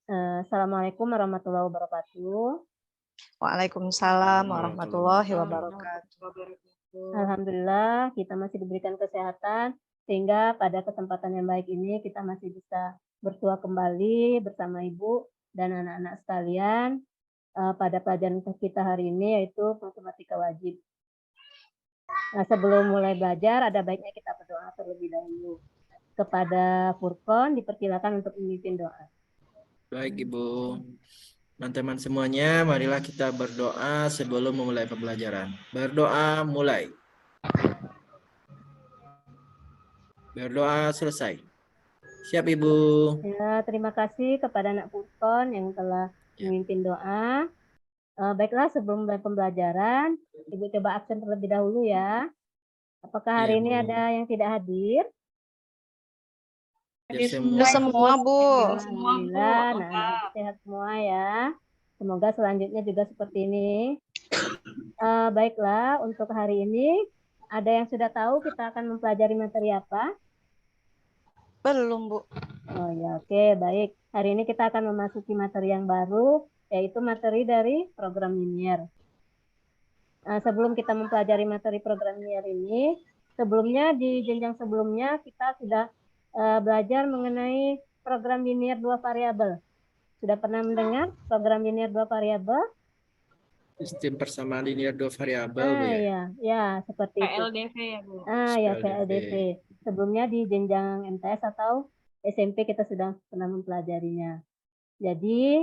Assalamualaikum warahmatullahi wabarakatuh. Waalaikumsalam warahmatullahi Waalaikumsalam wabarakatuh. warahmatullahi wabarakatuh. Alhamdulillah kita masih diberikan kesehatan sehingga pada kesempatan yang baik ini kita masih bisa bertua kembali bersama Ibu dan anak-anak sekalian pada pelajaran kita hari ini yaitu matematika wajib. Nah, sebelum mulai belajar ada baiknya kita berdoa terlebih dahulu. Kepada Furqon dipersilakan untuk memimpin doa. Baik Ibu. Teman-teman semuanya, marilah kita berdoa sebelum memulai pembelajaran. Berdoa mulai. Berdoa selesai. Siap Ibu. Ya, terima kasih kepada anak Furqon yang telah memimpin doa. Baiklah, sebelum mulai pembelajaran, Ibu coba absen terlebih dahulu ya. Apakah hari Iya, ini Bu. ada yang tidak hadir? Ya, Semua, Bu. Alhamdulillah, nah, sehat semua ya. Semoga selanjutnya juga seperti ini. Baiklah, untuk hari ini ada yang sudah tahu kita akan mempelajari materi apa? Belum, Bu. Oh ya, oke, baik. Hari ini kita akan memasuki materi yang baru, yaitu materi dari program linear. Sebelum kita mempelajari materi program linear ini, sebelumnya di jenjang sebelumnya kita sudah belajar mengenai program linear dua variabel. Sudah pernah mendengar program linear dua variabel? Sistem persamaan linear dua variabel, Bu ya. Ya, seperti itu. PLDV ya, Bu. Ya, PLDV. Sebelumnya di jenjang MTS atau SMP kita sudah pernah mempelajarinya. Jadi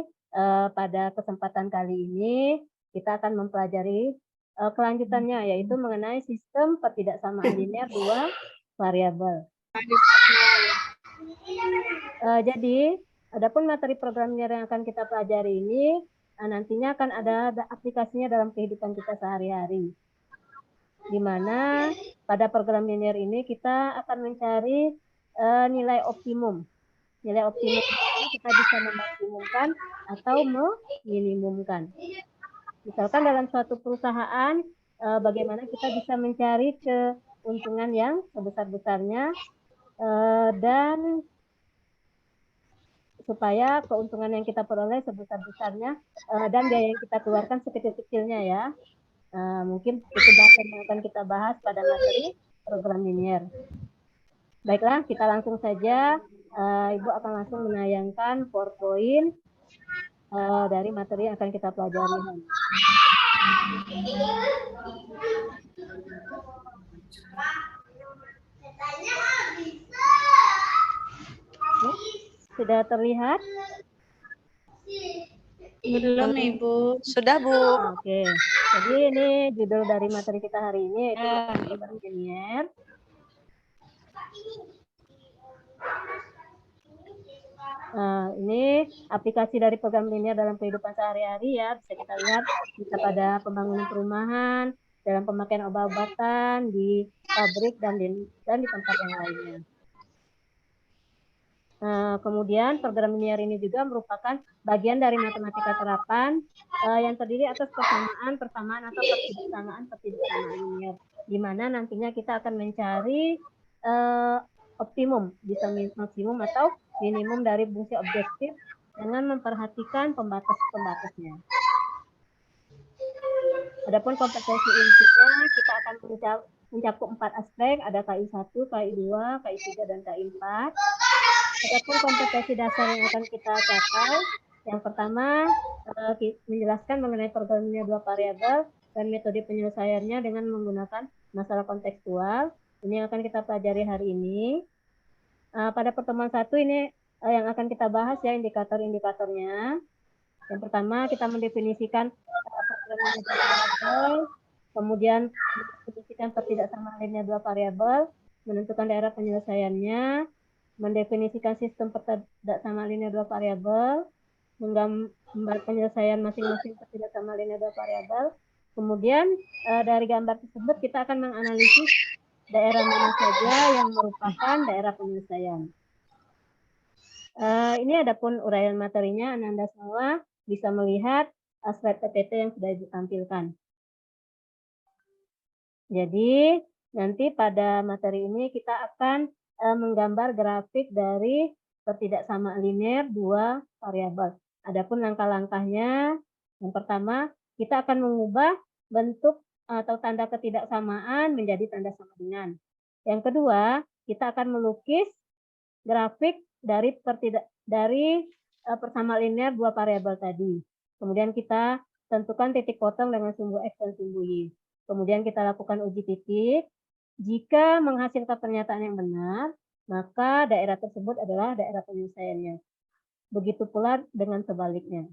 pada kesempatan kali ini kita akan mempelajari kelanjutannya, yaitu mengenai sistem pertidaksamaan linear dua variabel. Jadi, adapun materi program linear yang akan kita pelajari ini nantinya akan ada aplikasinya dalam kehidupan kita sehari-hari. Di mana pada program linear ini kita akan mencari nilai optimum. Nilai optimum itu kita bisa memaksimumkan atau meminimumkan. Misalkan dalam suatu perusahaan, bagaimana kita bisa mencari keuntungan yang sebesar-besarnya dan supaya keuntungan yang kita peroleh sebesar-besarnya dan biaya yang kita keluarkan sekecil-kecilnya ya. Mungkin itu bahasan yang akan kita bahas pada materi program linear. Baiklah, kita langsung saja. Ibu akan langsung menayangkan PowerPoint dari materi yang akan kita pelajari. Sudah terlihat? Belum, Ibu. Sudah, Bu. Oke. Jadi ini judul dari materi kita hari ini yaitu program linear. Ini aplikasi dari program linear dalam kehidupan sehari-hari ya. Bisa kita lihat bisa pada pembangunan perumahan, dalam pemakaian obat-obatan, di pabrik dan di tempat yang lainnya. Kemudian program linear ini juga merupakan bagian dari matematika terapan yang terdiri atas persamaan atau pertidaksamaan linear, di mana nantinya kita akan mencari optimum, bisa maksimum atau minimum dari fungsi objektif dengan memperhatikan pembatas-pembatasnya. Adapun kompetensi intinya kita akan mencakup 4 aspek, ada KI1, KI2, KI3, dan KI4. Adapun kompetensi dasar yang akan kita capai, yang pertama menjelaskan mengenai program linear dua variabel dan metode penyelesaiannya dengan menggunakan masalah kontekstual. Ini yang akan kita pelajari hari ini. Pada pertemuan 1 ini yang akan kita bahas ya indikator-indikatornya. Yang pertama kita mendefinisikan program linear dua variabel, kemudian mendefinisikan pertidaksamaan linear dua variabel, menentukan daerah penyelesaiannya, mendefinisikan sistem pertidaksamaan linear dua variabel, menggambar penyelesaian masing-masing pertidaksamaan linear dua variabel. Kemudian dari gambar tersebut kita akan menganalisis daerah mana saja yang merupakan daerah penyelesaian. Ini adapun uraian materinya, Anda semua bisa melihat slide PPT yang sudah ditampilkan. Jadi nanti pada materi ini kita akan menggambar grafik dari pertidaksamaan linear dua variabel. Adapun langkah-langkahnya, yang pertama, kita akan mengubah bentuk atau tanda ketidaksamaan menjadi tanda sama dengan. Yang kedua, kita akan melukis grafik dari persamaan linear dua variabel tadi. Kemudian kita tentukan titik potong dengan sumbu X dan sumbu Y. Kemudian kita lakukan uji titik. Jika menghasilkan pernyataan yang benar, maka daerah tersebut adalah daerah penyelesaiannya. Begitu pula dengan sebaliknya.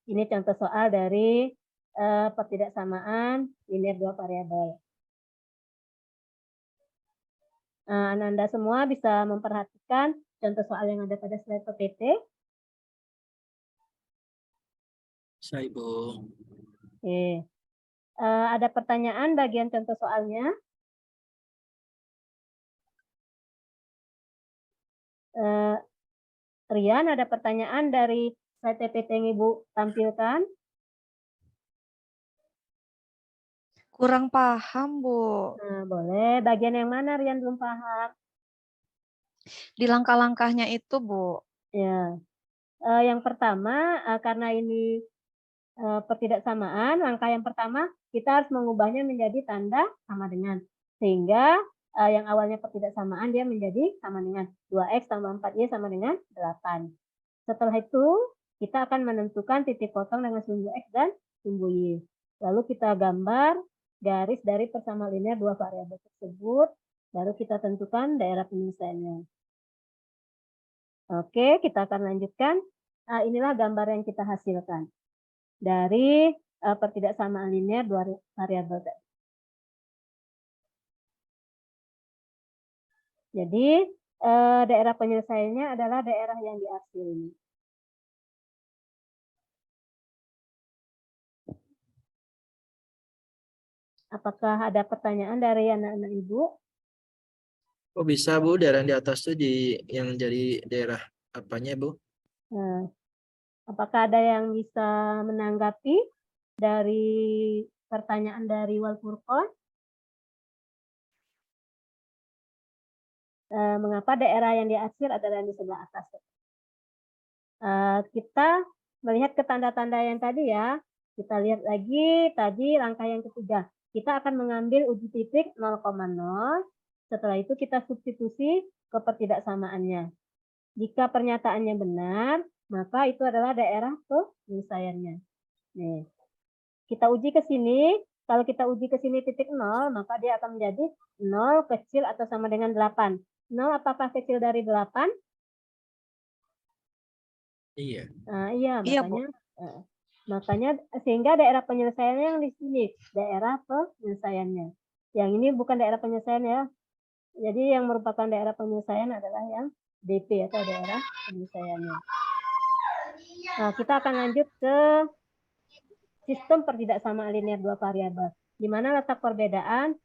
Ini contoh soal dari pertidaksamaan linear dua variabel. Anda semua bisa memperhatikan contoh soal yang ada pada slide PPT. Saya, Ibu. Oke. Ada pertanyaan bagian contoh soalnya? Rian, ada pertanyaan dari slide PPT yang Ibu tampilkan? Kurang paham, Bu. Nah, boleh. Bagian yang mana Rian belum paham? Di langkah-langkahnya itu, Bu. Ya. Yang pertama, karena ini pertidaksamaan, langkah yang pertama kita harus mengubahnya menjadi tanda sama dengan. Sehingga yang awalnya pertidaksamaan dia menjadi sama dengan 2X tambah 4Y sama dengan 8. Setelah itu, kita akan menentukan titik potong dengan sumbu X dan sumbu Y. Lalu kita gambar garis dari persamaan linear dua variabel tersebut, baru kita tentukan daerah penyelesaiannya. Oke, kita akan lanjutkan. Inilah gambar yang kita hasilkan dari pertidaksamaan linear dua variabel tadi. Jadi, daerah penyelesaiannya adalah daerah yang diarsir ini. Apakah ada pertanyaan dari anak-anak Ibu? Kok bisa, Bu, daerah di atas tuh yang jadi daerah apanya, Bu? Nah, apakah ada yang bisa menanggapi dari pertanyaan dari Walfurqon? Mengapa daerah yang diarsir adalah yang di sebelah atas? Kita melihat ke tanda-tanda yang tadi ya. Kita lihat lagi tadi langkah yang ketiga. Kita akan mengambil uji titik 0,0. Setelah itu kita substitusi ke pertidaksamaannya. Jika pernyataannya benar, maka itu adalah daerah penyelesaiannya. Nih. Kita uji ke sini. Kalau kita uji ke sini titik 0, maka dia akan menjadi 0 kecil atau sama dengan 8. 0 apakah kecil dari 8? Iya. Iya, Iya, Bu. makanya sehingga daerah penyelesaiannya yang di sini, daerah penyelesaiannya. Yang ini bukan daerah penyelesaian ya. Jadi yang merupakan daerah penyelesaian adalah yang DP atau daerah penyelesaiannya. Nah, kita akan lanjut ke sistem pertidaksamaan linear dua variabel. Di mana letak perbedaan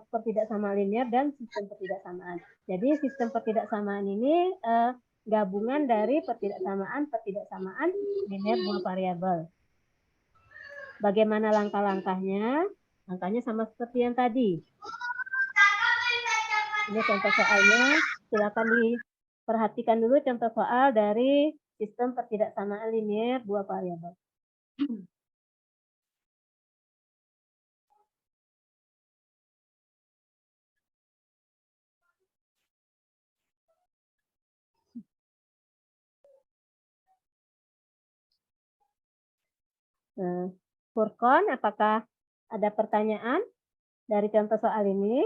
pertidaksamaan linear dan sistem pertidaksamaan. Jadi sistem pertidaksamaan ini gabungan dari pertidaksamaan linear dua variabel. Bagaimana langkah-langkahnya? Langkahnya sama seperti yang tadi. Ini contoh soalnya. Silakan diperhatikan dulu contoh soal dari sistem pertidaksamaan linear dua variabel. Furqon, apakah ada pertanyaan dari contoh soal ini?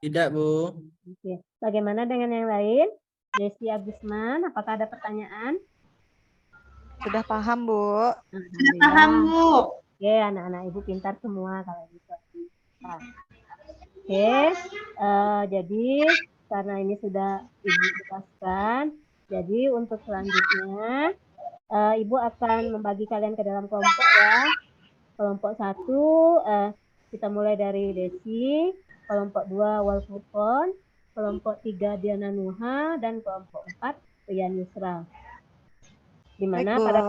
Tidak, Bu. Oke. Bagaimana dengan yang lain? Desi Agusman, apakah ada pertanyaan? Sudah paham, Bu. Paham, Bu. Oke, anak-anak Ibu pintar semua kalau gitu. Nah. Oke, jadi karena ini sudah Ibu jelaskan, jadi untuk selanjutnya Ibu akan membagi kalian ke dalam kelompok ya. Kelompok 1 kita mulai dari Desi, kelompok 2 Walfurqon, kelompok 3 Diana Nuha, dan kelompok 4 Rian Yusra. Di mana Baik, Bu. pada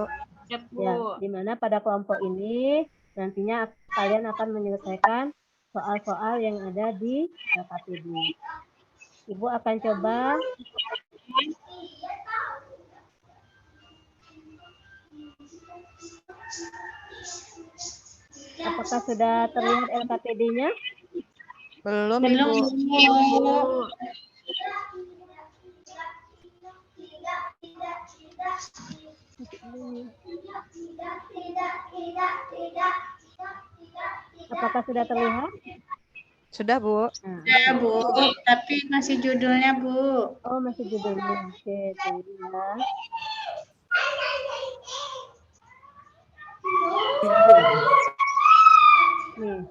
Siap, Bu. Ya, di mana pada kelompok ini nantinya kalian akan menyelesaikan soal-soal yang ada di LKPD. Ibu akan coba apakah sudah terlihat LKPD-nya? Belum, Belum, Ibu. Bu. Apakah sudah terlihat? Sudah, Bu. Nah, Ya, Bu. Tapi masih judulnya, Bu. oh, masih judulnya. Oke, tunggu ya. Nih,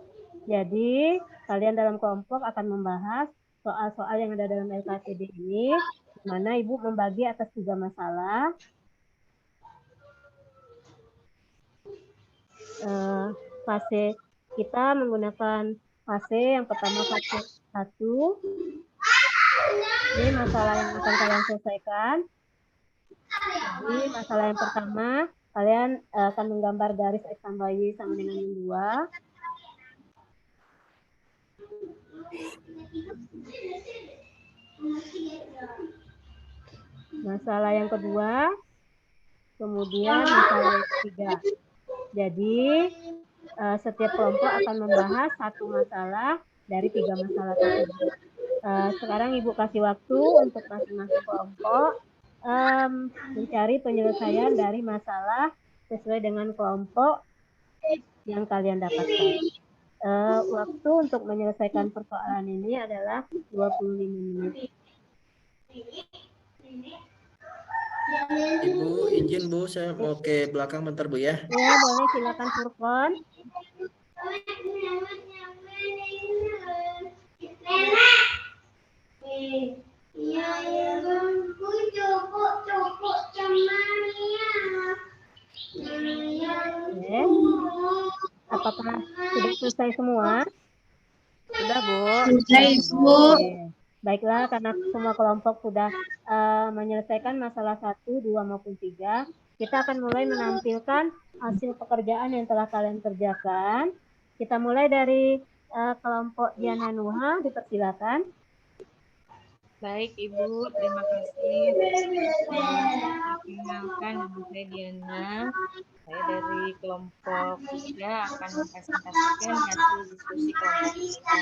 jadi kalian dalam kelompok akan membahas soal-soal yang ada dalam LKPD ini, di mana Ibu membagi atas 3 masalah. Fase kita menggunakan fase yang pertama fase 1. Ini masalah yang akan kalian selesaikan. Jadi masalah yang pertama kalian akan menggambar garis X tambah Y sama dengan min 2. Masalah yang kedua, kemudian masalah yang ketiga. Jadi setiap kelompok akan membahas satu masalah dari 3 masalah tersebut. Sekarang Ibu kasih waktu untuk masing-masing kelompok mencari penyelesaian dari masalah sesuai dengan kelompok yang kalian dapatkan. Waktu untuk menyelesaikan persoalan ini adalah 25 menit. Ibu, izin Bu, saya mau ke belakang bentar Bu ya. Ya, boleh, silakan Furqon. Oke. Apakah sudah selesai semua? Sudah, Bu. Sudah, Ibu. Oke. Baiklah, karena semua kelompok sudah menyelesaikan masalah 1, 2, maupun 3, kita akan mulai menampilkan hasil pekerjaan yang telah kalian kerjakan. Kita mulai dari kelompok Diana Nuha, dipersilakan. Baik, Ibu. Terima kasih. Perkenalkan, nama saya Diana. Saya dari kelompok 3 akan mempresentasikan hasil diskusi kelompok kita.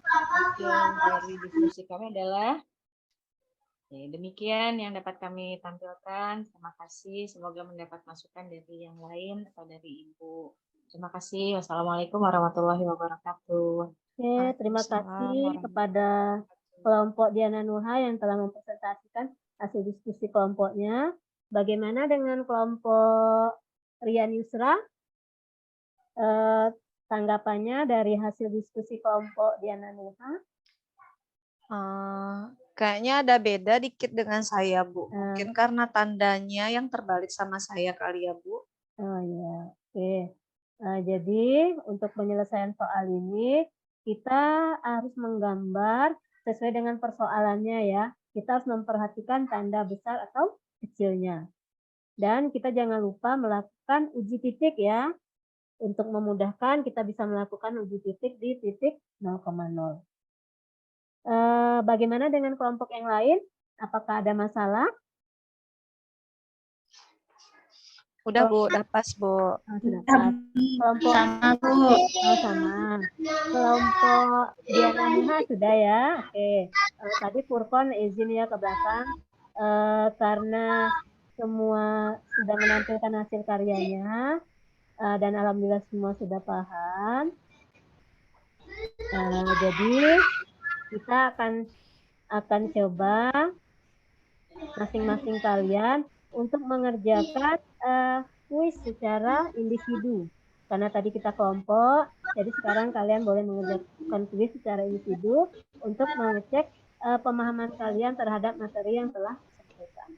Hasil dari diskusi kami adalah demikian yang dapat kami tampilkan. Terima kasih. Semoga mendapat masukan dari yang lain atau dari Ibu. Terima kasih. Wassalamualaikum warahmatullahi wabarakatuh. Oke, terima kasih kepada kelompok Diana Nuha yang telah mempresentasikan hasil diskusi kelompoknya. Bagaimana dengan kelompok Rian Yusra? Tanggapannya dari hasil diskusi kelompok Diana Nuha? Kayaknya ada beda dikit dengan saya, Bu. Mungkin karena tandanya yang terbalik sama saya kali ya, Bu. Oh ya, oke. Jadi untuk penyelesaian soal ini, kita harus menggambar sesuai dengan persoalannya ya. Kita harus memperhatikan tanda besar atau kecilnya. Dan kita jangan lupa melakukan uji titik ya. Untuk memudahkan kita bisa melakukan uji titik di titik 0,0. Bagaimana dengan kelompok yang lain? Apakah ada masalah? Udah, Bu. Udah pas, Bu. Sudah pas. Kelompok Sama, Bu. sama. Kelompok Diana Nuha sudah ya. Oke. Tadi Furqon izin ya ke belakang. Karena semua sudah menampilkan hasil karyanya. Dan alhamdulillah semua sudah paham. Jadi kita akan coba masing-masing kalian untuk mengerjakan kuis secara individu. Karena tadi kita kelompok, jadi sekarang kalian boleh mengerjakan kuis secara individu untuk mengecek pemahaman kalian terhadap materi yang telah disampaikan.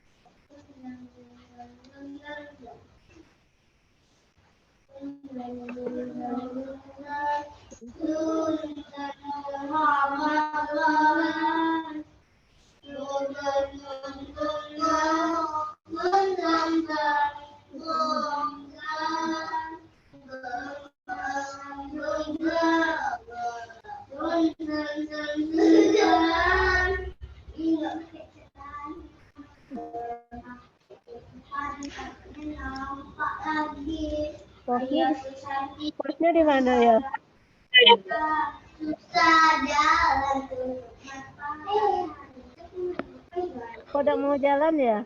Pause-nya di mana ya? Kok udah mau jalan ya?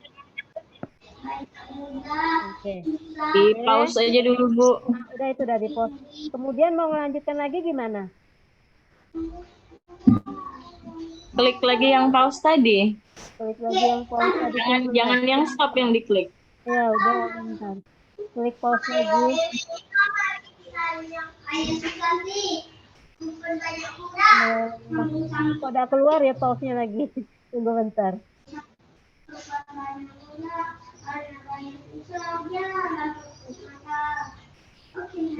Oke. Di pause aja dulu, Bu. Udah itu udah di pause. Kemudian mau melanjutkan lagi gimana? Klik lagi yang pause tadi. Klik lagi yang pause tadi. Jangan yang stop yang diklik. Ya udah, bentar. Klik pause lagi. Kok udah keluar ya pause-nya lagi. Tunggu bentar.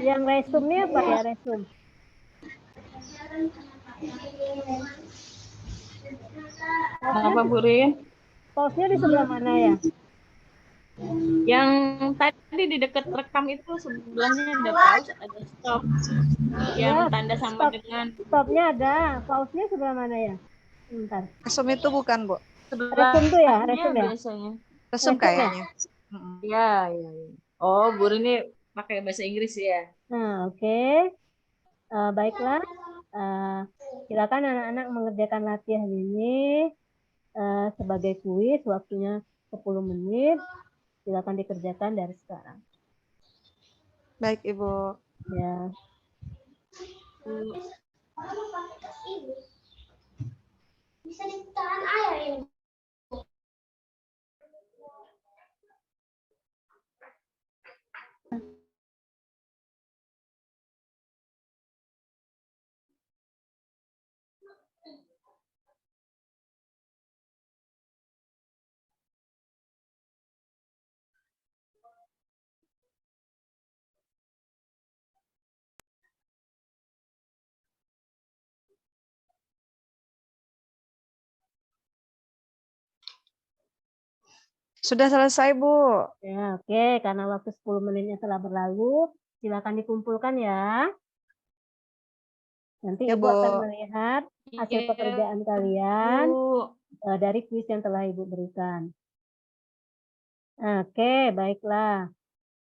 Yang resume-nya apa ya, resume? Kenapa, Bu Rin? Pause-nya di sebelah mana ya? Yang tadi di dekat rekam itu sebelahnya ada pause, ada stop. Yang Ya, tanda sama stop. dengan Stop-nya ada. Pause-nya sebelah mana ya? Bentar. Resume itu bukan, Bu. Resume tuh ya, resume ya? biasanya. Resume kayaknya. Iya, iya. Oh, Bu Rin ini pakai bahasa Inggris ya? Nah, oke. Baiklah. Silakan anak-anak mengerjakan latihan ini sebagai kuis, waktunya 10 menit. Silakan dikerjakan dari sekarang. Baik, Ibu. Ya. Bisa ditahan air ini. Sudah selesai, Bu. Ya, oke. Karena waktu 10 menitnya telah berlalu, silakan dikumpulkan ya. Nanti Ya, Ibu Bu. akan melihat hasil pekerjaan kalian dari kuis yang telah Ibu berikan. Oke, baiklah.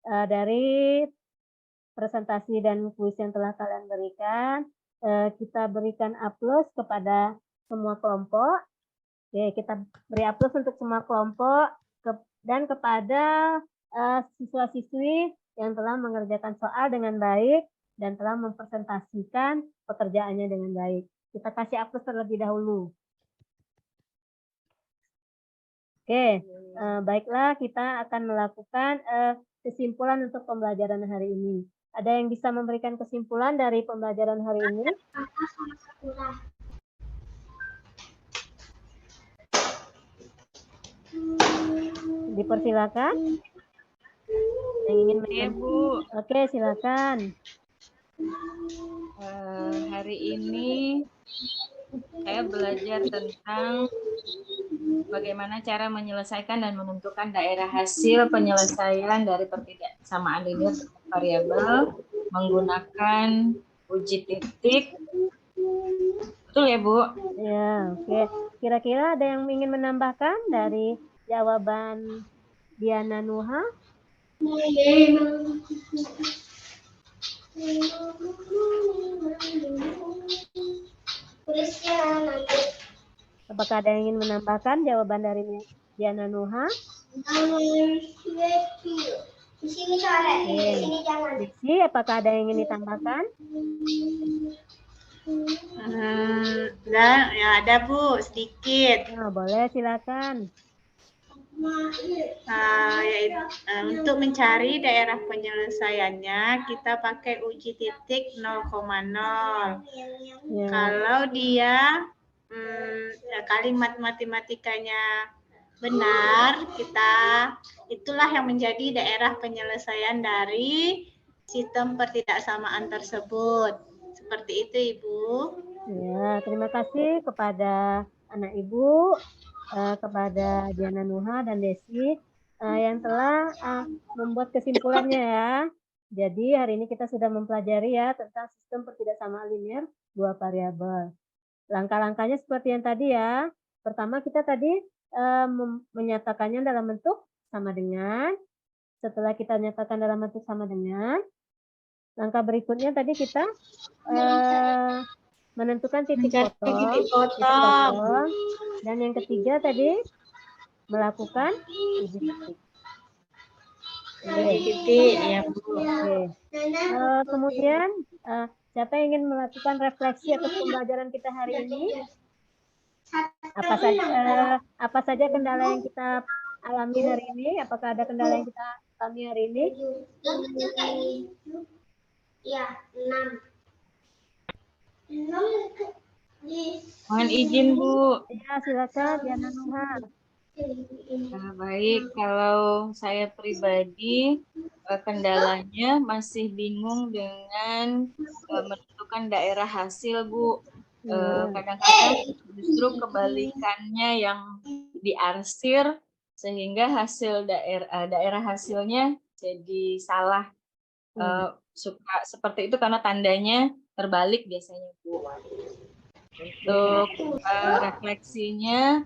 Dari presentasi dan kuis yang telah kalian berikan, kita berikan aplaus kepada semua kelompok. Oke, kita beri aplaus untuk semua kelompok dan kepada siswa-siswi yang telah mengerjakan soal dengan baik dan telah mempresentasikan pekerjaannya dengan baik. Kita kasih aplaus terlebih dahulu. Oke, baiklah, kita akan melakukan kesimpulan untuk pembelajaran hari ini. Ada yang bisa memberikan kesimpulan dari pembelajaran hari ini? Dipersilakan. Yang ingin Bu. Oke, silakan. Hari ini saya belajar tentang bagaimana cara menyelesaikan dan menentukan daerah hasil penyelesaian dari perbedaan linear variabel menggunakan uji titik. Betul ya, Bu? Ya, oke. Kira-kira ada yang ingin menambahkan dari jawaban Diana Nuha? Apakah ada yang ingin menambahkan jawaban dari Diana Nuha? Di sini coret, di sini jangan. Diksi, apakah ada yang ingin ditambahkan? Ya ada Bu, sedikit. Nah, boleh, silakan. Untuk mencari daerah penyelesaiannya kita pakai uji titik 0,0. Ya. Kalau dia kalimat matematikanya benar, itulah yang menjadi daerah penyelesaian dari sistem pertidaksamaan tersebut. Seperti itu, Ibu. Ya, terima kasih kepada anak Ibu, kepada Diana Nuha dan Desi yang telah membuat kesimpulannya ya. Jadi hari ini kita sudah mempelajari ya tentang sistem pertidaksamaan linear dua variabel. Langkah-langkahnya seperti yang tadi ya. Pertama kita tadi menyatakannya dalam bentuk sama dengan, setelah kita nyatakan dalam bentuk sama dengan, langkah berikutnya tadi kita menentukan titik Mencari potong, titik potong. dan yang ketiga tadi melakukan uji titik. Uji titik, ya Bu. Oke. Kemudian siapa yang ingin melakukan refleksi atas pembelajaran kita hari ini? Apa saja kendala yang kita alami hari ini? Apakah ada kendala yang kita alami hari ini? Ya, 6. Mohon izin Bu. Ya, silakan Diana Nuha. Baik, kalau saya pribadi kendalanya masih bingung dengan menentukan daerah hasil, Bu. Kadang-kadang justru kebalikannya yang diarsir sehingga hasil daerah hasilnya jadi salah. Suka seperti itu karena tandanya terbalik biasanya, Bu. Untuk refleksinya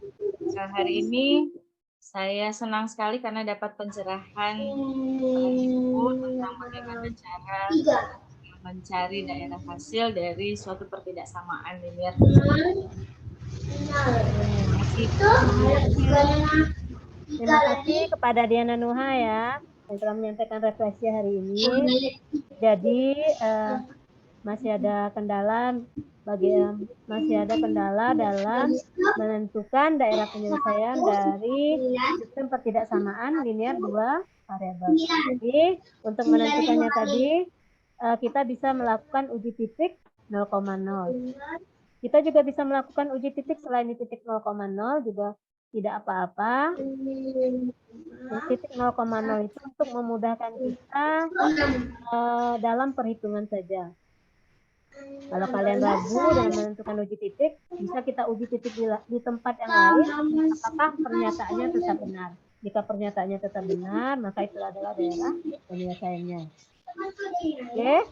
hari ini saya senang sekali karena dapat pencerahan Ibu tentang bagaimana cara mencari daerah hasil dari suatu pertidaksamaan linear. Terima kasih kepada Diana Nuha ya yang telah menyampaikan refleksi hari ini. Jadi masih ada kendala dalam menentukan daerah penyelesaian dari sistem pertidaksamaan linear 2 variabel. Jadi untuk menentukannya tadi kita bisa melakukan uji titik 0,0. Kita juga bisa melakukan uji titik selain di titik 0,0 juga tidak apa-apa. Titik 0,0 itu untuk memudahkan kita dalam perhitungan saja. Kalau kalian ragu dalam menentukan uji titik, bisa kita uji titik di tempat yang lain, apakah pernyataannya tetap benar. Jika pernyataannya tetap benar, maka itu adalah daerah penyelesaiannya. Oke,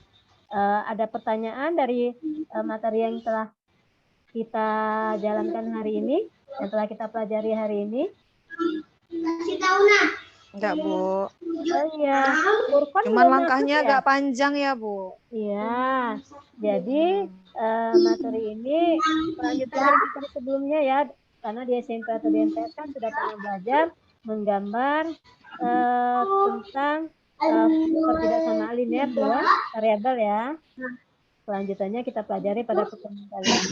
ada pertanyaan dari materi yang telah kita jalankan hari ini, yang telah kita pelajari hari ini? Enggak, Bu. Oh iya, Cuman langkahnya agak panjang ya, Bu. Iya, jadi materi ini lanjutkan dari materi sebelumnya ya, karena di SMP atau di MTS kan sudah pernah belajar menggambar tentang pertidaksamaan linear 2 variabel ya. Selanjutnya kita pelajari pada pertemuan kalian.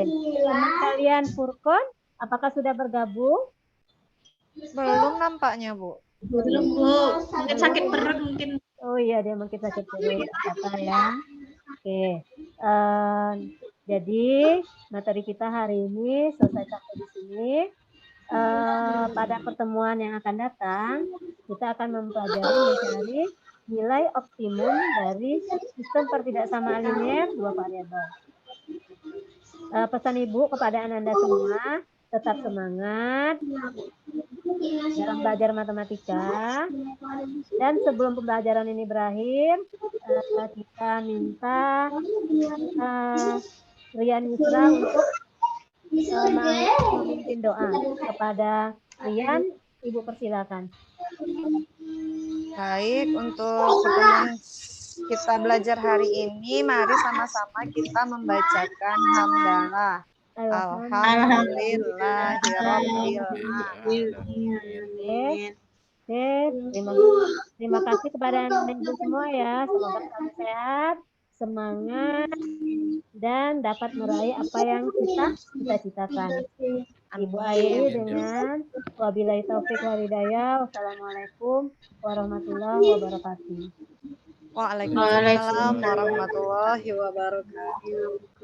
Teman kalian Furkon, apakah sudah bergabung? Belum nampaknya, Bu. Belum, Bu. Mungkin sakit perut mungkin. Oh iya, dia mungkin sakit perut. Apa ya? Oke. Jadi materi kita hari ini selesai sampai di sini. Pada pertemuan yang akan datang, kita akan mempelajari mencari nilai optimum dari sistem pertidaksamaan linear 2 variabel. Pesan Ibu kepada Anda semua, tetap semangat dalam belajar matematika. Dan sebelum pembelajaran ini berakhir, kita minta Rian Yusra untuk memimpin doa. Kepada Rian, Ibu persilakan. Baik, untuk pertemuan kita belajar hari ini, mari sama-sama kita membacakan hamdalah. Alhamdulillahirabbil alamin. Terima kasih kepada Ibu semua ya. Semoga selalu sehat, semangat, dan dapat meraih apa yang kita cita-citakan. Ibu akhiri dengan wabillahi taufiq wal hidayah. Wassalamualaikum warahmatullahi wabarakatuh. Waalaikumsalam warahmatullahi wabarakatuh.